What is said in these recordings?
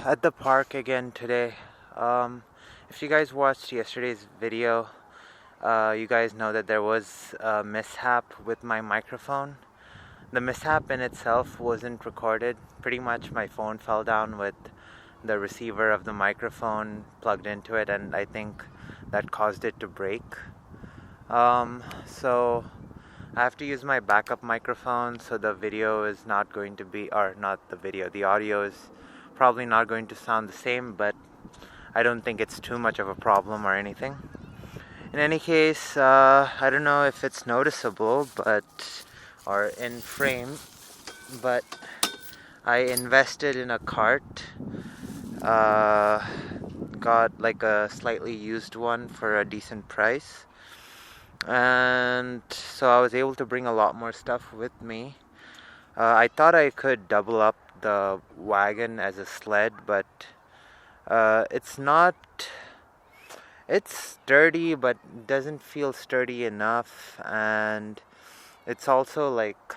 at the park again today. If you guys watched yesterday's video, you guys know that there was a mishap with my microphone. The mishap in itself wasn't recorded. Pretty much my phone fell down with the receiver of the microphone plugged into it, and I think that caused it to break. So I have to use my backup microphone, so the video is not going to be, or not the video, the audio is probably not going to sound the same, but I don't think it's too much of a problem or anything. In any case, I don't know if it's noticeable, or in frame, but I invested in a cart. Got like a slightly used one for a decent price, and so I was able to bring a lot more stuff with me. I thought I could double up the wagon as a sled, but it's sturdy, but doesn't feel sturdy enough, and it's also like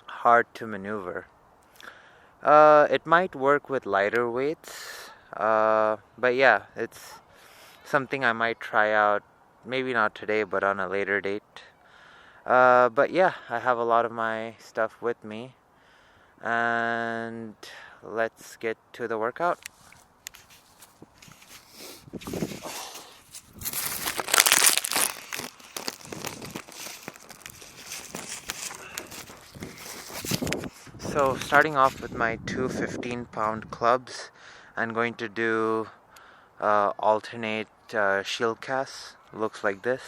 hard to maneuver. It might work with lighter weights, but yeah, it's something I might try out, maybe not today, but on a later date. But yeah, I have a lot of my stuff with me, and let's get to the workout. So starting off with my two 15-pound clubs, I'm going to do alternate shield casts. Looks like this.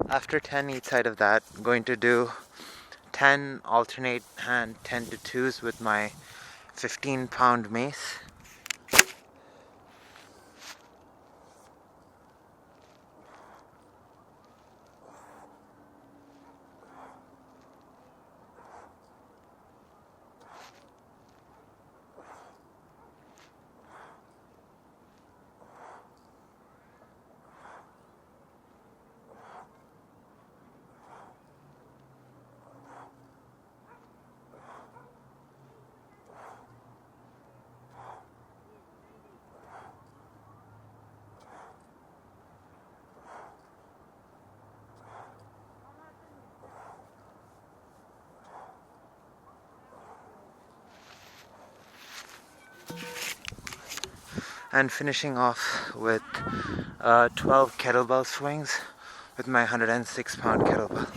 After 10 each side of that, I'm going to do 10 alternate hand 10 to 2s with my 15-pound mace. And finishing off with 12 kettlebell swings with my 106-pound kettlebell.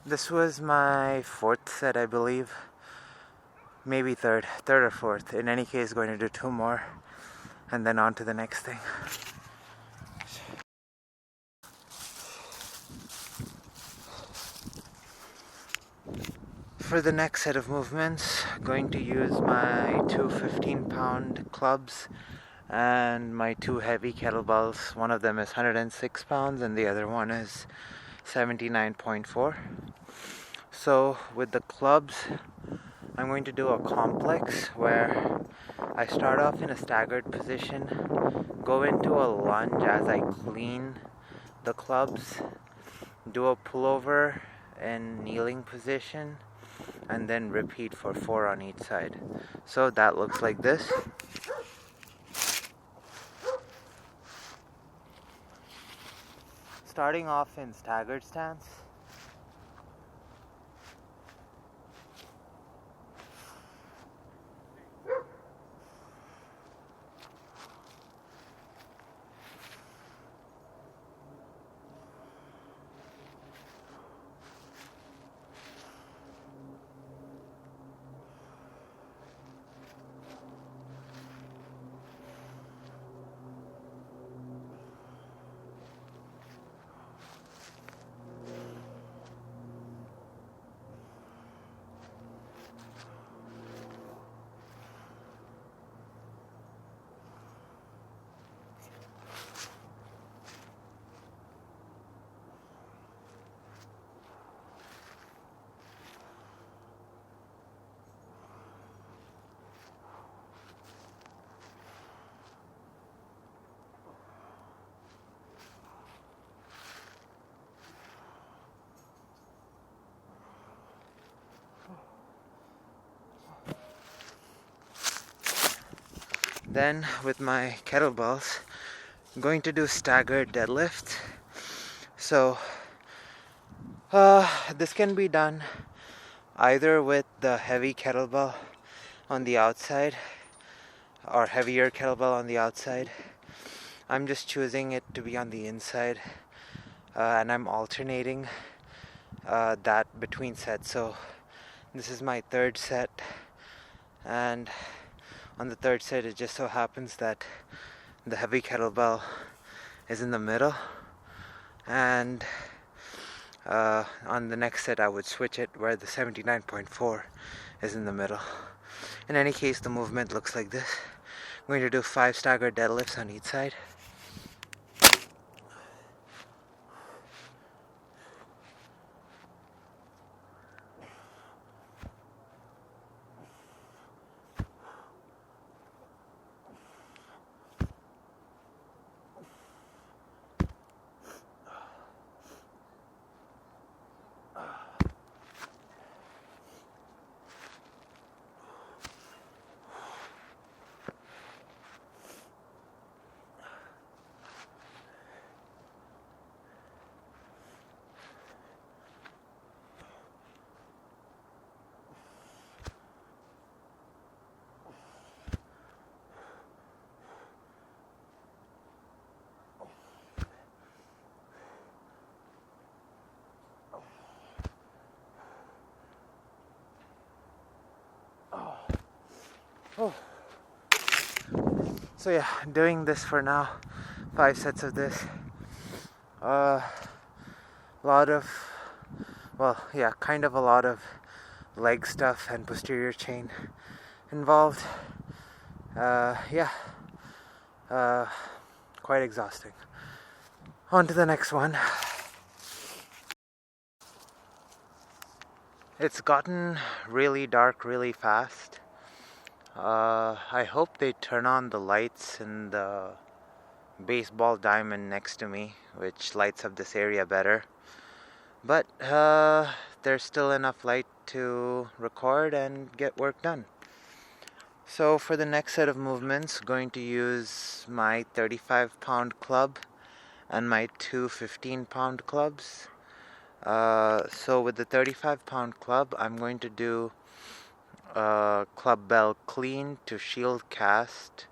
This was my fourth set, I believe. Maybe third or fourth. In any case, going to do 2 more and then on to the next thing. For the next set of movements, going to use my two 15-pound clubs and my 2 heavy kettlebells. One of them is 106 pounds and the other one is 79.4. So with the clubs, I'm going to do a complex where I start off in a staggered position, go into a lunge as I clean the clubs, do a pullover in kneeling position, and then repeat for 4 on each side. So that looks like this. Starting off in staggered stance. Then with my kettlebells, I'm going to do staggered deadlift. So this can be done either with the heavy kettlebell on the outside or heavier kettlebell on the outside. I'm just choosing it to be on the inside, and I'm alternating that between sets. So this is my third set, and on the third set it just so happens that the heavy kettlebell is in the middle, and on the next set I would switch it where the 79.4 is in the middle. In any case, the movement looks like this. I'm going to do 5 staggered deadlifts on each side. Oh. So yeah, doing this for now. 5 sets of this. Lot of, kind of a lot of leg stuff and posterior chain involved. Quite exhausting. On to the next one. It's gotten really dark really fast. I hope they turn on the lights in the baseball diamond next to me, which lights up this area better. But there's still enough light to record and get work done. So for the next set of movements, going to use my 35-pound club and my two 15-pound clubs. So with the 35-pound club, I'm going to do Clubbell clean to shield cast,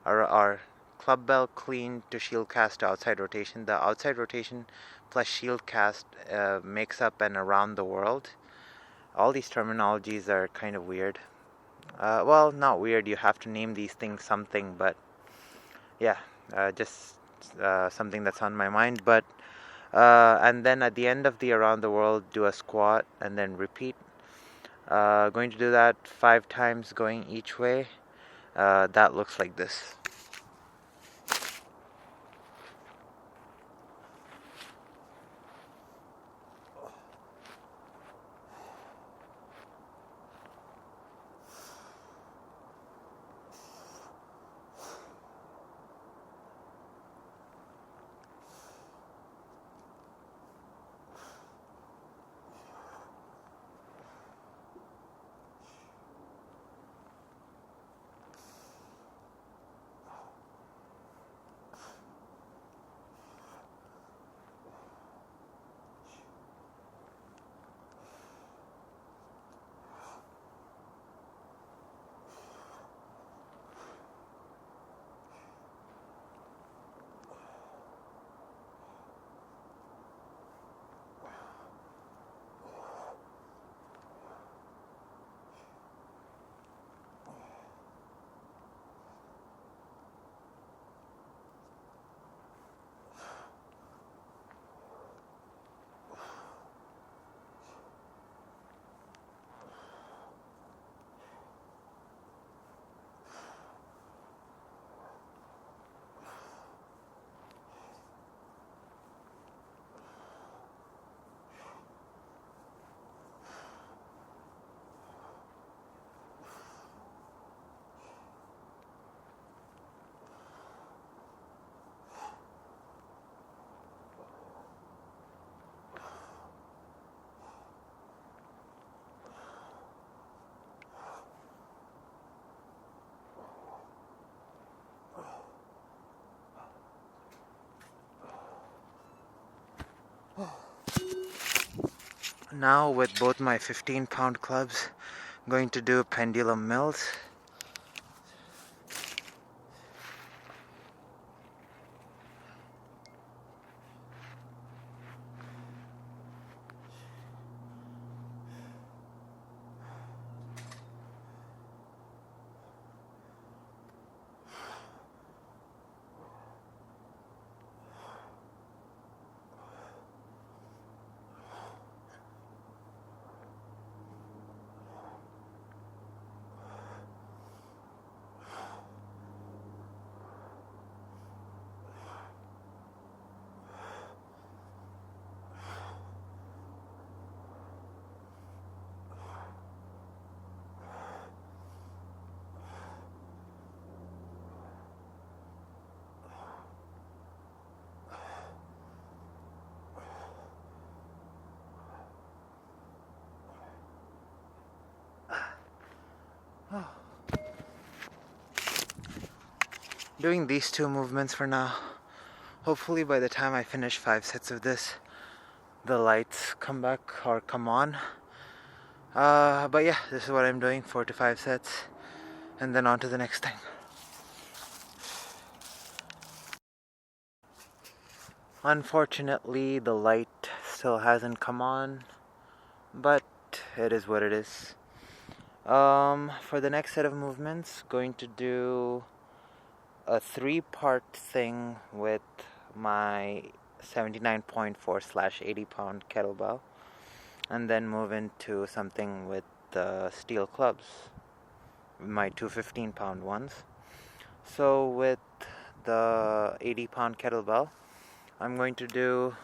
or Clubbell clean to shield cast to outside rotation. The outside rotation plus shield cast makes up an around the world. All these terminologies are kind of weird. Well, not weird, you have to name these things something, but yeah, just something that's on my mind. But and then at the end of the around the world, do a squat and then repeat. Going to do that 5 times going each way. That looks like this. Now with both my 15-pound clubs, I'm going to do pendulum mills. Doing these two movements for now. Hopefully by the time I finish 5 sets of this, the lights come back or come on. But yeah, this is what I'm doing, 4 to 5 sets, and then on to the next thing. Unfortunately, the light still hasn't come on, but it is what it is. For the next set of movements, going to do a 3-part thing with my 79.4/80-pound kettlebell, and then move into something with the steel clubs, my 215-pound ones. So with the 80-pound kettlebell, I'm going to do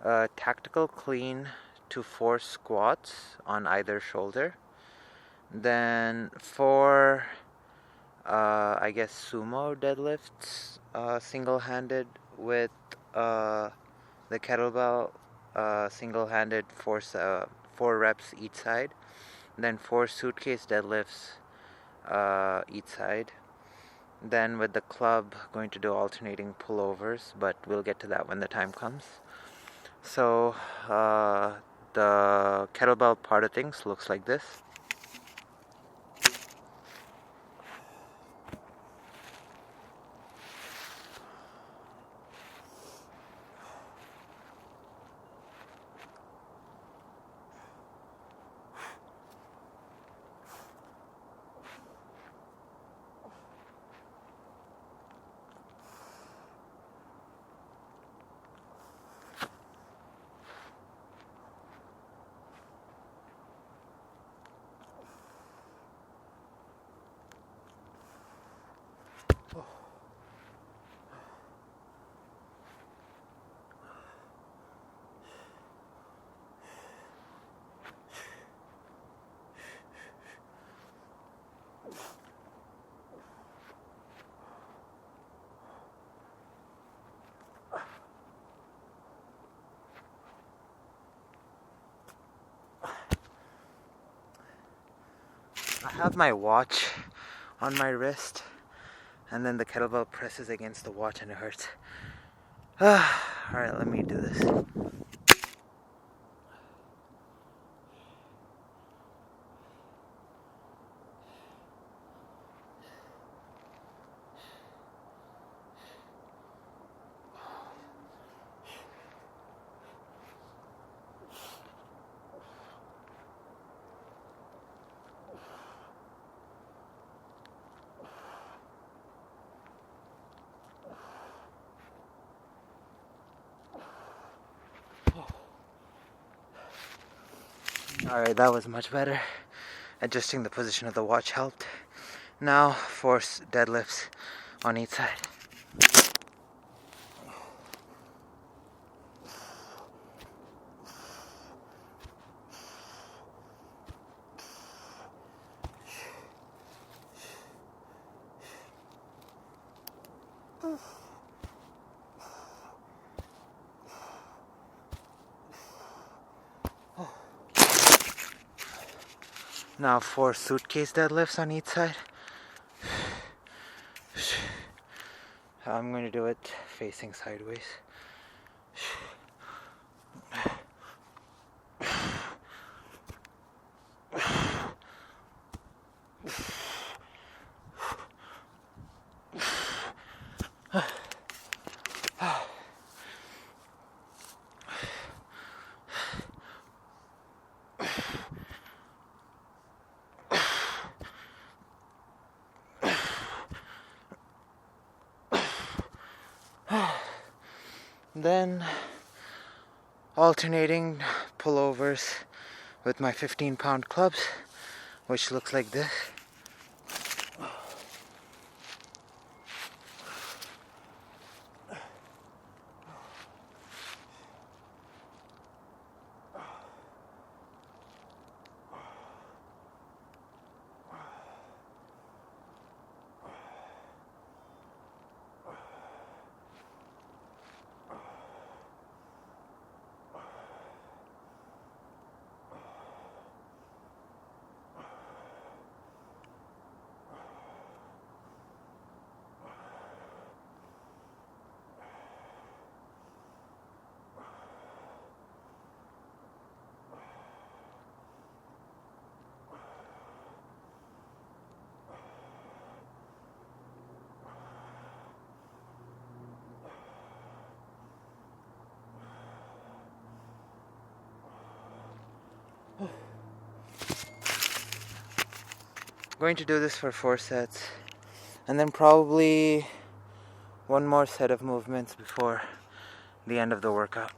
a tactical clean to 4 squats on either shoulder, then 4 I guess sumo deadlifts, single-handed with the kettlebell, single-handed 4 reps each side, then 4 suitcase deadlifts each side. Then with the club, going to do alternating pullovers, but we'll get to that when the time comes. So the kettlebell part of things looks like this. I have my watch on my wrist, and then the kettlebell presses against the watch and it hurts. Alright, let me do this. Alright, that was much better. Adjusting the position of the watch helped. Now, 4 deadlifts on each side. Now 4 suitcase deadlifts on each side. I'm going to do it facing sideways. Then alternating pullovers with my 15-pound clubs, which looks like this. Going to do this for 4 sets, and then probably one more set of movements before the end of the workout.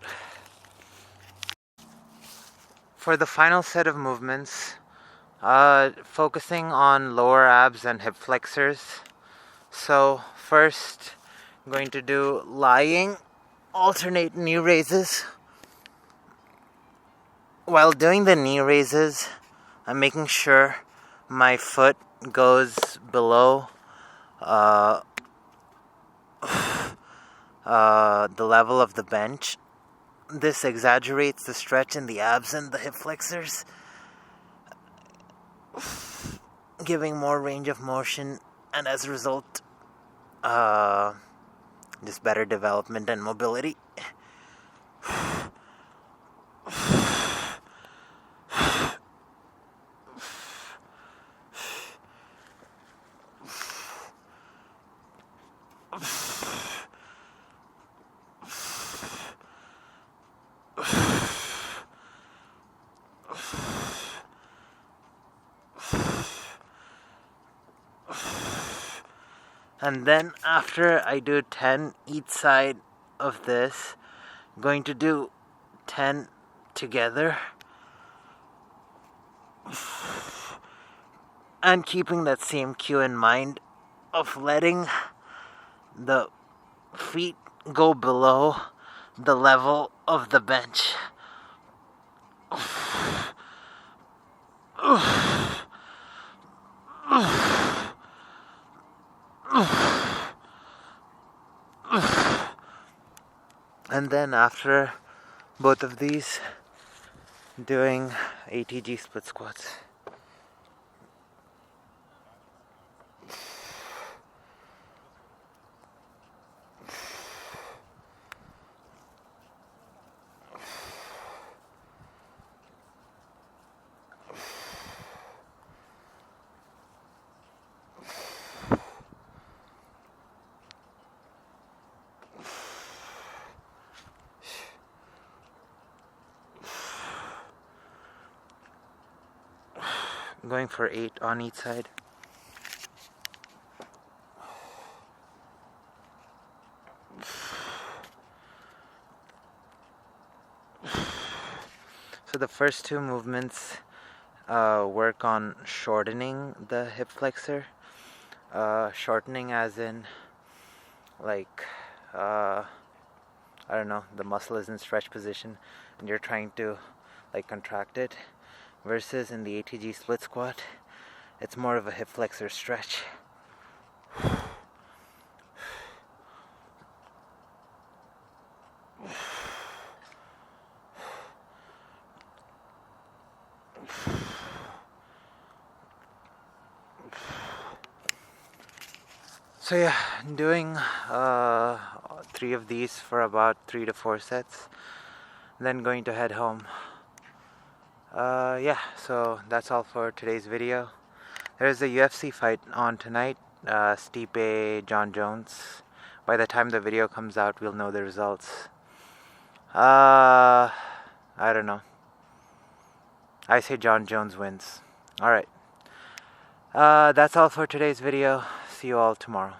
For the final set of movements, focusing on lower abs and hip flexors. So first, I'm going to do lying, alternate knee raises. While doing the knee raises, I'm making sure my foot goes below the level of the bench. This exaggerates the stretch in the abs and the hip flexors, giving more range of motion, and as a result, just better development and mobility. And then after I do 10 each side of this, I'm going to do 10 together. And keeping that same cue in mind of letting the feet go below the level of the bench. And then after both of these, doing ATG split squats. Going for 8 on each side. So the first 2 movements work on shortening the hip flexor. Shortening as in, like, I don't know, the muscle is in stretch position and you're trying to like contract it. Versus in the ATG split squat, it's more of a hip flexor stretch. So yeah, doing 3 of these for about 3 to 4 sets, then going to head home. Yeah, so that's all for today's video. There's a UFC fight on tonight, Stipe John Jones. By the time the video comes out, we'll know the results. I don't know. I say John Jones wins. Alright. That's all for today's video. See you all tomorrow.